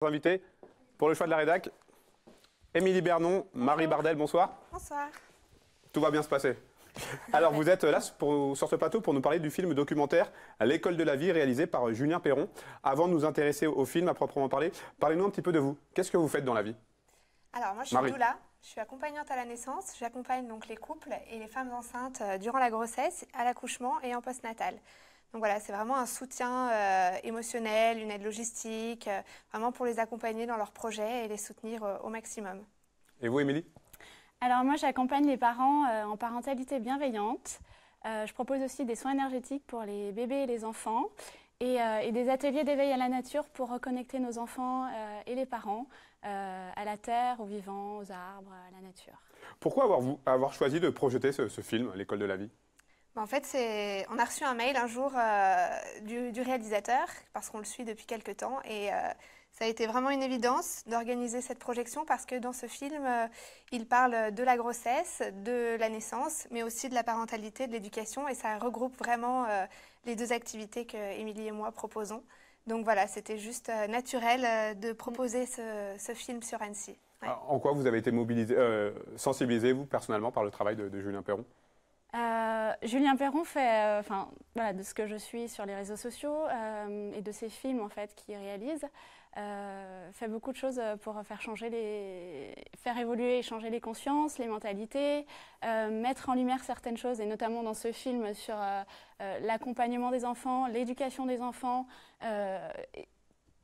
Invités pour le choix de la rédac, Émilie Bernon, Marie Bardel, bonsoir. Bonsoir. Tout va bien se passer. Alors vous êtes là sur ce plateau pour nous parler du film documentaire L'école de la vie réalisé par Julien Perron. Avant de nous intéresser au film à proprement parler, parlez-nous un petit peu de vous. Qu'est-ce que vous faites dans la vie? Alors moi je suis doula, je suis accompagnante à la naissance. J'accompagne donc les couples et les femmes enceintes durant la grossesse, à l'accouchement et en postnatal. Donc voilà, c'est vraiment un soutien émotionnel, une aide logistique, vraiment pour les accompagner dans leurs projets et les soutenir au maximum. Et vous, Émilie? Alors moi, j'accompagne les parents en parentalité bienveillante. Je propose aussi des soins énergétiques pour les bébés et les enfants et des ateliers d'éveil à la nature pour reconnecter nos enfants et les parents à la terre, aux vivants, aux arbres, à la nature. Pourquoi avoir choisi de projeter ce film, L'école de la vie? En fait, on a reçu un mail un jour du réalisateur, parce qu'on le suit depuis quelques temps, et ça a été vraiment une évidence d'organiser cette projection, parce que dans ce film, il parle de la grossesse, de la naissance, mais aussi de la parentalité, de l'éducation, et ça regroupe vraiment les deux activités que Émilie et moi proposons. Donc voilà, c'était juste naturel de proposer ce film sur Annecy. Ouais. En quoi vous avez été sensibilisé, vous, personnellement, par le travail de Julien Perron? Julien Perron fait, voilà, de ce que je suis sur les réseaux sociaux et de ses films en fait qu'il réalise, fait beaucoup de choses pour faire évoluer et changer les consciences, les mentalités, mettre en lumière certaines choses et notamment dans ce film sur l'accompagnement des enfants, l'éducation des enfants,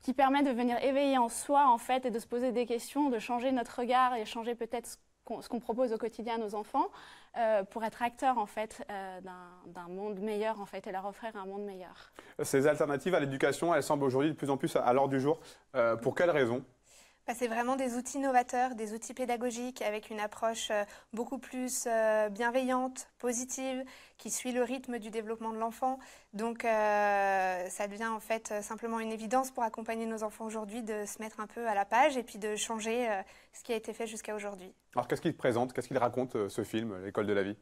qui permet de venir éveiller en soi en fait et de se poser des questions, de changer notre regard et changer peut-être ce qu'on propose au quotidien à nos enfants pour être acteurs en fait d'un monde meilleur en fait et leur offrir un monde meilleur. Ces alternatives à l'éducation, elles semblent aujourd'hui de plus en plus à l'ordre du jour. Pour quelles raisons? C'est vraiment des outils novateurs, des outils pédagogiques avec une approche beaucoup plus bienveillante, positive, qui suit le rythme du développement de l'enfant. Donc ça devient en fait simplement une évidence pour accompagner nos enfants aujourd'hui de se mettre un peu à la page et puis de changer ce qui a été fait jusqu'à aujourd'hui. Alors qu'est-ce qu'il présente, qu'est-ce qu'il raconte ce film, L'école de la vie?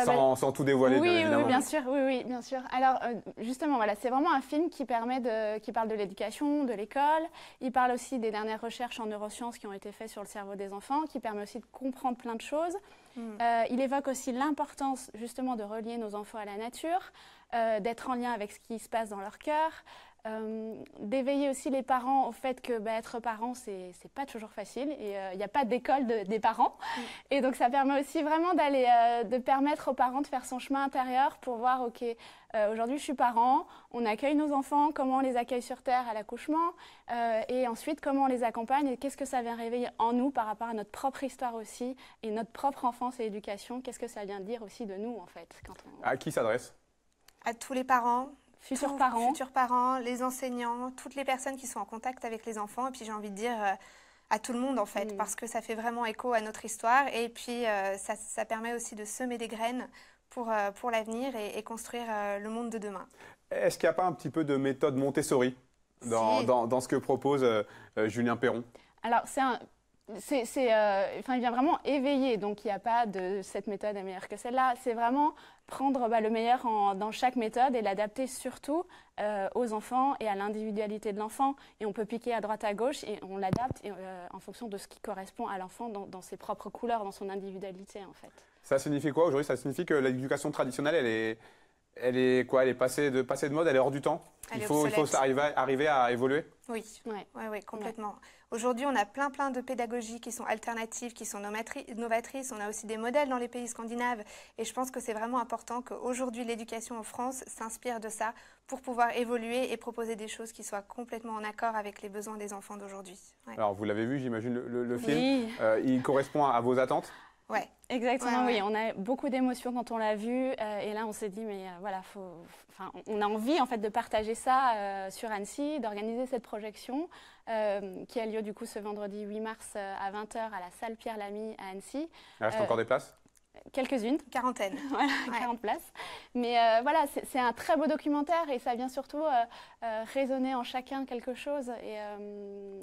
Sans tout dévoiler, bien évidemment. Oui, bien sûr. Alors, justement, voilà, c'est vraiment un film qui parle de l'éducation, de l'école. Il parle aussi des dernières recherches en neurosciences qui ont été faites sur le cerveau des enfants, qui permet aussi de comprendre plein de choses. Il évoque aussi l'importance, justement, de relier nos enfants à la nature, d'être en lien avec ce qui se passe dans leur cœur, d'éveiller aussi les parents au fait que être parent, c'est pas toujours facile et il n'y a pas d'école des parents. Et donc ça permet aussi vraiment de permettre aux parents de faire son chemin intérieur pour voir, ok, aujourd'hui je suis parent, on accueille nos enfants, comment on les accueille sur Terre à l'accouchement et ensuite comment on les accompagne et qu'est-ce que ça vient réveiller en nous par rapport à notre propre histoire aussi et notre propre enfance et éducation, qu'est-ce que ça vient dire aussi de nous en fait. À qui s'adresse? À tous les parents. Futurs parents, les enseignants, toutes les personnes qui sont en contact avec les enfants. Et puis j'ai envie de dire à tout le monde en fait, parce que ça fait vraiment écho à notre histoire. Et puis ça permet aussi de semer des graines pour l'avenir et construire le monde de demain. Est-ce qu'il n'y a pas un petit peu de méthode Montessori dans ce que propose Julien Perron? Alors il vient vraiment éveiller, donc il n'y a pas de cette méthode est meilleure que celle-là. C'est vraiment prendre le meilleur dans chaque méthode et l'adapter surtout aux enfants et à l'individualité de l'enfant. Et on peut piquer à droite à gauche et on l'adapte en fonction de ce qui correspond à l'enfant dans ses propres couleurs, dans son individualité en fait. Ça signifie quoi aujourd'hui? Ça signifie que l'éducation traditionnelle, elle est quoi? Elle est passée de mode, elle est hors du temps? Il faut arriver à évoluer? Oui, complètement. Ouais. Aujourd'hui, on a plein de pédagogies qui sont alternatives, qui sont novatrices. On a aussi des modèles dans les pays scandinaves. Et je pense que c'est vraiment important qu'aujourd'hui, l'éducation en France s'inspire de ça pour pouvoir évoluer et proposer des choses qui soient complètement en accord avec les besoins des enfants d'aujourd'hui. Ouais. Alors, vous l'avez vu, j'imagine, le film. Oui. Il correspond à vos attentes? Oui, exactement, oui. On a beaucoup d'émotions quand on l'a vu et là on s'est dit mais voilà, on a envie en fait de partager ça sur Annecy, d'organiser cette projection qui a lieu du coup ce vendredi 8 mars à 20 h à la salle Pierre Lamy à Annecy. Il reste encore des places? Quelques-unes. Quarantaine. Voilà, Ouais. 40 places. Mais voilà, c'est un très beau documentaire et ça vient surtout résonner en chacun quelque chose. Et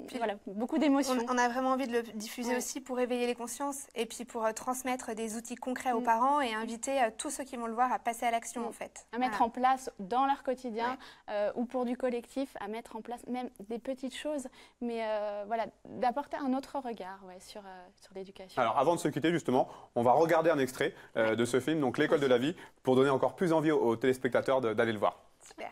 Puis, voilà, beaucoup d'émotions. On a vraiment envie de le diffuser Ouais. aussi pour éveiller les consciences et puis pour transmettre des outils concrets aux parents et inviter tous ceux qui vont le voir à passer à l'action en fait. À mettre en place dans leur quotidien ou pour du collectif, à mettre en place même des petites choses, mais voilà, d'apporter un autre regard sur l'éducation. Alors avant de se quitter justement, on va regarder un extrait de ce film, donc L'école de la vie, pour donner encore plus envie aux téléspectateurs d'aller le voir. Super.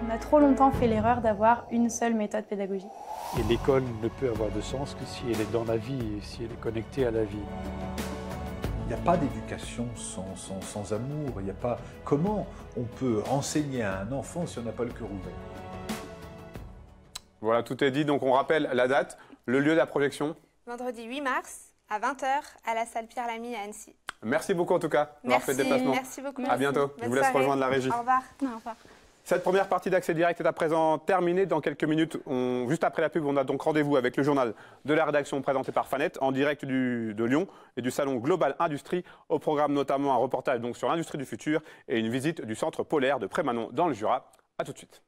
On a trop longtemps fait l'erreur d'avoir une seule méthode pédagogique. Et l'école ne peut avoir de sens que si elle est dans la vie et si elle est connectée à la vie. Il n'y a pas d'éducation sans amour. Il n'y a pas... Comment on peut enseigner à un enfant si on n'a pas le cœur ouvert? Voilà, tout est dit, donc on rappelle la date, le lieu de la projection. Vendredi 8 mars à 20h à la salle Pierre Lamy à Annecy. Merci beaucoup en tout cas d'avoir fait le déplacement. Merci beaucoup. À bientôt. Je Bonne vous laisse soirée. rejoindre la régie. Au revoir. Au revoir. Cette première partie d'Accès Direct est à présent terminée. Dans quelques minutes, juste après la pub, on a donc rendez-vous avec le journal de la rédaction présenté par Fanette en direct de Lyon et du salon Global Industrie. Au programme notamment un reportage donc sur l'industrie du futur et une visite du centre polaire de Prémanon dans le Jura. A tout de suite.